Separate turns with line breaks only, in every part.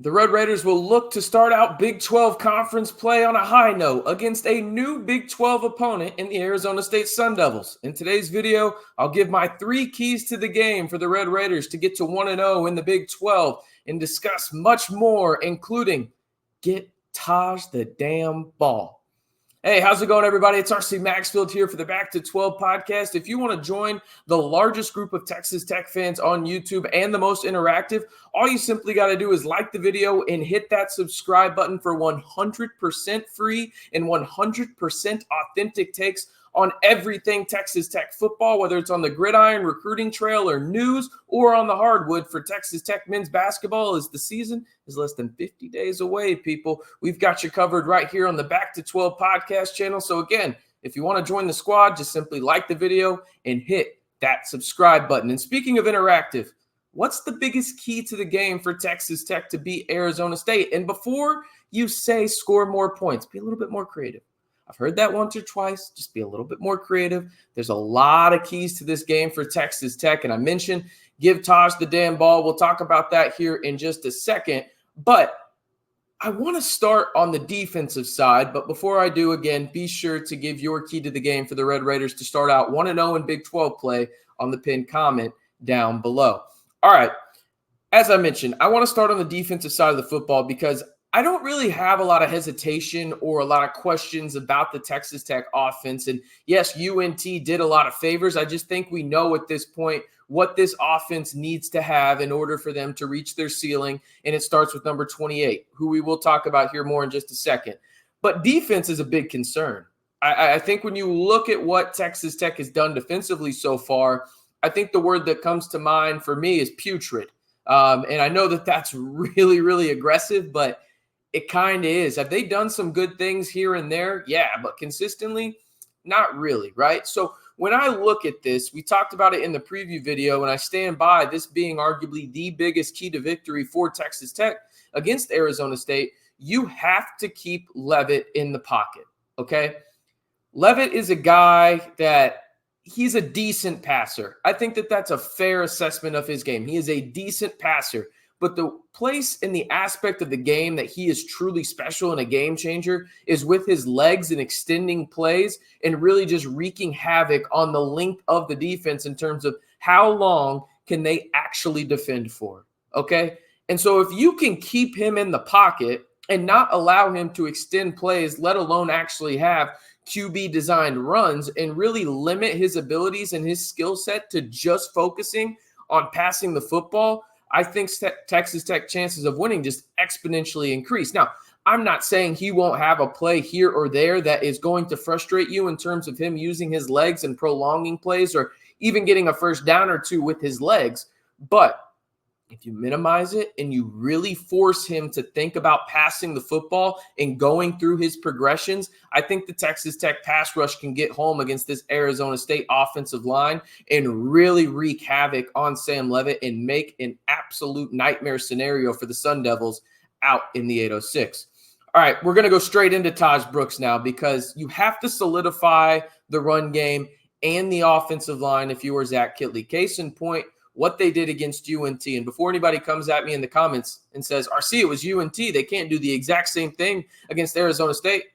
The Red Raiders will look to start out Big 12 conference play on a high note against a new Big 12 opponent in the Arizona State Sun Devils. In today's video, I'll give my 3 keys to the game for the Red Raiders to get to 1-0 in the Big 12 and discuss much more, including get Taj the damn ball. Hey, how's it going, everybody? It's RC Maxfield here for the Back to 12 podcast. If you want to join the largest group of Texas Tech fans on YouTube and the most interactive, all you simply got to do is like the video and hit that subscribe button for 100% free and 100% authentic takes on everything Texas Tech football, whether it's on the gridiron, recruiting trail, or news, or on the hardwood for Texas Tech men's basketball as the season is less than 50 days away, people. We've got you covered right here on the Back to 12 podcast channel. So again, if you want to join the squad, just simply like the video and hit that subscribe button. And speaking of interactive, what's the biggest key to the game for Texas Tech to beat Arizona State? And before you say score more points, be a little bit more creative. I've heard that once or twice. Just be a little bit more creative. There's a lot of keys to this game for Texas Tech. And I mentioned give Taj the damn ball. We'll talk about that here in just a second. But I want to start on the defensive side. But before I do, again, be sure to give your key to the game for the Red Raiders to start out 1-0 in Big 12 play on the pinned comment down below. All right. As I mentioned, I want to start on the defensive side of the football because I don't really have a lot of hesitation or a lot of questions about the Texas Tech offense. And yes, UNT did a lot of favors. I just think we know at this point what this offense needs to have in order for them to reach their ceiling. And it starts with number 28, who we will talk about here more in just a second. But defense is a big concern. I think when you look at what Texas Tech has done defensively so far, I think the word that comes to mind for me is putrid. And I know that that's really, really aggressive, but it kind of is. Have they done some good things here and there? Yeah, but consistently, not really, right? So when I look at this, we talked about it in the preview video, and I stand by this being arguably the biggest key to victory for Texas Tech against Arizona State. You have to keep Leavitt in the pocket, okay? Leavitt is a guy that he's a decent passer. I think that that's a fair assessment of his game. He is a decent passer. But the place in the aspect of the game that he is truly special and a game changer is with his legs and extending plays and really just wreaking havoc on the length of the defense in terms of how long can they actually defend for, okay? And so if you can keep him in the pocket and not allow him to extend plays, let alone actually have QB designed runs and really limit his abilities and his skill set to just focusing on passing the football, I think Texas Tech chances of winning just exponentially increase. Now, I'm not saying he won't have a play here or there that is going to frustrate you in terms of him using his legs and prolonging plays or even getting a first down or two with his legs. But if you minimize it and you really force him to think about passing the football and going through his progressions, I think the Texas Tech pass rush can get home against this Arizona State offensive line and really wreak havoc on Sam Leavitt and make an absolute nightmare scenario for the Sun Devils out in the 806. All right, we're going to go straight into Taj Brooks now because you have to solidify the run game and the offensive line if you were Zach Kittley. Case in point, what they did against UNT. And before anybody comes at me in the comments and says, RC, it was UNT, they can't do the exact same thing against Arizona State.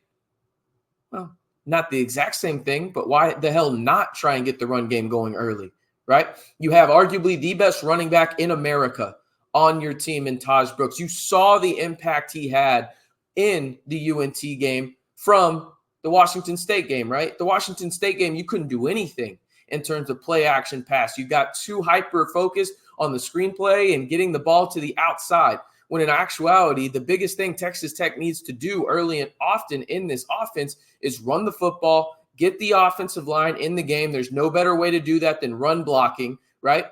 Well, not the exact same thing, but why the hell not try and get the run game going early, right? You have arguably the best running back in America on your team in Taj Brooks. You saw the impact he had in the UNT game from the Washington State game, right? The Washington State game, you couldn't do anything in terms of play action pass. You got too hyper-focused on the screenplay and getting the ball to the outside, when in actuality, the biggest thing Texas Tech needs to do early and often in this offense is run the football, get the offensive line in the game. There's no better way to do that than run blocking, right?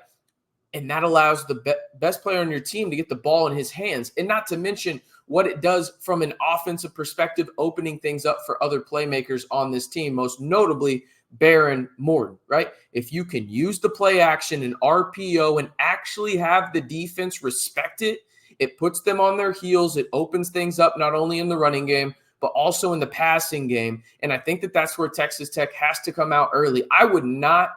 And that allows the best player on your team to get the ball in his hands. And not to mention what it does from an offensive perspective, opening things up for other playmakers on this team, most notably Baron Morton, right? If you can use the play action and RPO and actually have the defense respect it, it puts them on their heels. It opens things up not only in the running game, but also in the passing game. And I think that that's where Texas Tech has to come out early. I would not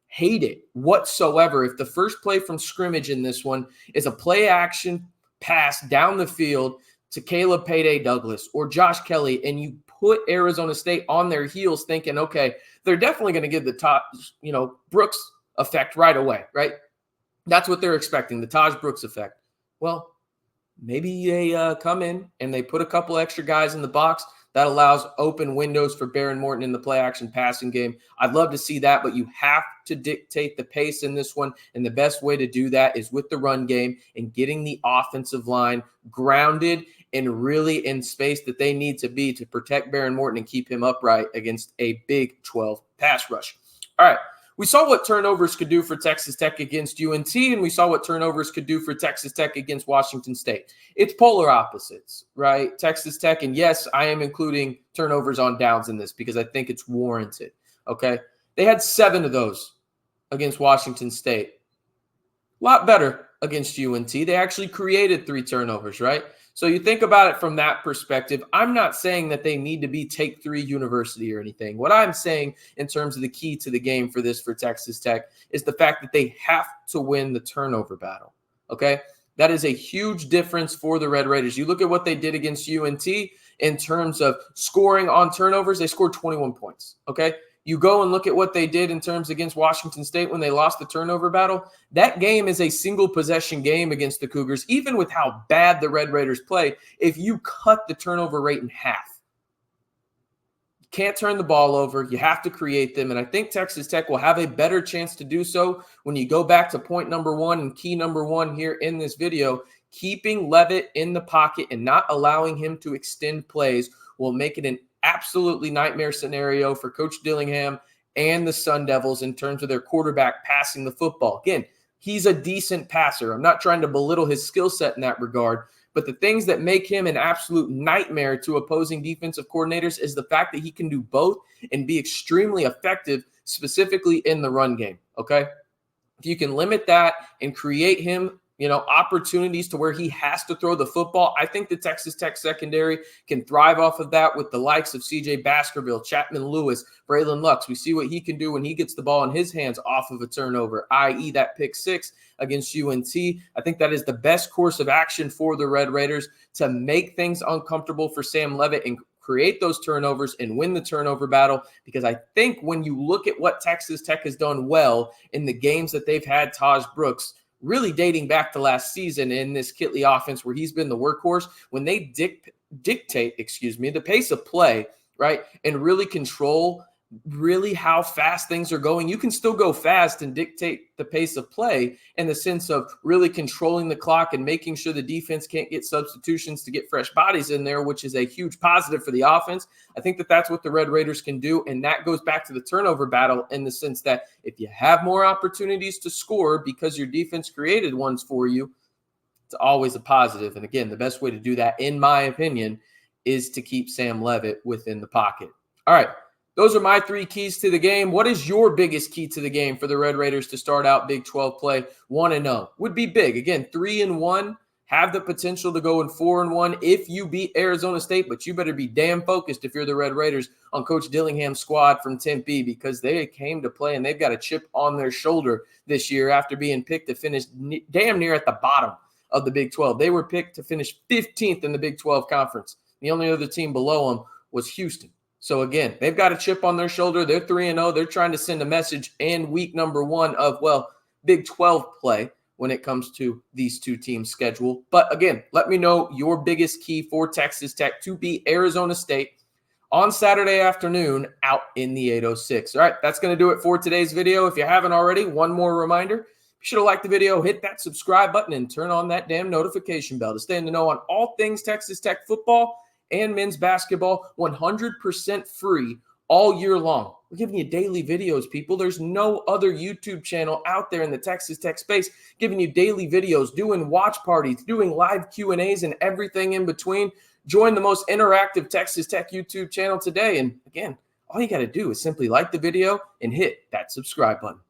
hate it whatsoever if the first play from scrimmage in this one is a play action pass down the field to Caleb Payday Douglas or Josh Kelly, and you put Arizona State on their heels thinking, okay, they're definitely going to give the top, Brooks effect right away, right? That's what they're expecting, the Taj Brooks effect. Well, maybe they come in and they put a couple extra guys in the box. That allows open windows for Baron Morton in the play-action passing game. I'd love to see that, but you have to dictate the pace in this one, and the best way to do that is with the run game and getting the offensive line grounded and really in space that they need to be to protect Baron Morton and keep him upright against a Big 12 pass rush. All right. We saw what turnovers could do for Texas Tech against UNT, and we saw what turnovers could do for Texas Tech against Washington State. It's polar opposites, right? Texas Tech, and yes, I am including turnovers on downs in this because I think it's warranted, okay? They had 7 of those against Washington State. A lot better against UNT. They actually created 3 turnovers, right? So you think about it from that perspective. I'm not saying that they need to be Take 3 University or anything. What I'm saying in terms of the key to the game for Texas Tech is the fact that they have to win the turnover battle, okay? That is a huge difference for the Red Raiders. You look at what they did against UNT in terms of scoring on turnovers. They scored 21 points, okay? You go and look at what they did in terms against Washington State when they lost the turnover battle. That game is a single possession game against the Cougars, even with how bad the Red Raiders play. If you cut the turnover rate in half, you can't turn the ball over. You have to create them. And I think Texas Tech will have a better chance to do so when you go back to point number 1 and key number 1 here in this video. Keeping Leavitt in the pocket and not allowing him to extend plays will make it an absolutely nightmare scenario for Coach Dillingham and the Sun Devils in terms of their quarterback passing the football. Again, he's a decent passer. I'm not trying to belittle his skill set in that regard, but the things that make him an absolute nightmare to opposing defensive coordinators is the fact that he can do both and be extremely effective, specifically in the run game, okay? If you can limit that and create him opportunities to where he has to throw the football, I think the Texas Tech secondary can thrive off of that with the likes of CJ Baskerville, Chapman Lewis, Braylon Lux. We see what he can do when he gets the ball in his hands off of a turnover, i.e. that pick 6 against UNT. I think that is the best course of action for the Red Raiders to make things uncomfortable for Sam Leavitt and create those turnovers and win the turnover battle, because I think when you look at what Texas Tech has done well in the games that they've had Taj Brooks, really dating back to last season in this Kitley offense where he's been the workhorse, when they dictate the pace of play, right, and really control really how fast things are going. You can still go fast and dictate the pace of play in the sense of really controlling the clock and making sure the defense can't get substitutions to get fresh bodies in there, which is a huge positive for the offense. I think that that's what the Red Raiders can do, and that goes back to the turnover battle in the sense that if you have more opportunities to score because your defense created ones for you, it's always a positive. And again, the best way to do that, in my opinion, is to keep Sam Leavitt within the pocket. All right. Those are my 3 keys to the game. What is your biggest key to the game for the Red Raiders to start out Big 12 play 1-0? Would be big. Again, 3-1, have the potential to go in 4-1 if you beat Arizona State, but you better be damn focused if you're the Red Raiders on Coach Dillingham's squad from Tempe, because they came to play and they've got a chip on their shoulder this year after being picked to finish damn near at the bottom of the Big 12. They were picked to finish 15th in the Big 12 conference. The only other team below them was Houston. So, again, they've got a chip on their shoulder. They're 3-0. They're trying to send a message in week number 1 of, Big 12 play when it comes to these 2 teams' schedule. But, again, let me know your biggest key for Texas Tech to beat Arizona State on Saturday afternoon out in the 806. All right, that's going to do it for today's video. If you haven't already, one more reminder. Be sure to like the video, hit that subscribe button, and turn on that damn notification bell to stay in the know on all things Texas Tech football and men's basketball, 100% free all year long. We're giving you daily videos, people. There's no other YouTube channel out there in the Texas Tech space giving you daily videos, doing watch parties, doing live Q&As, and everything in between. Join the most interactive Texas Tech YouTube channel today. And again, all you got to do is simply like the video and hit that subscribe button.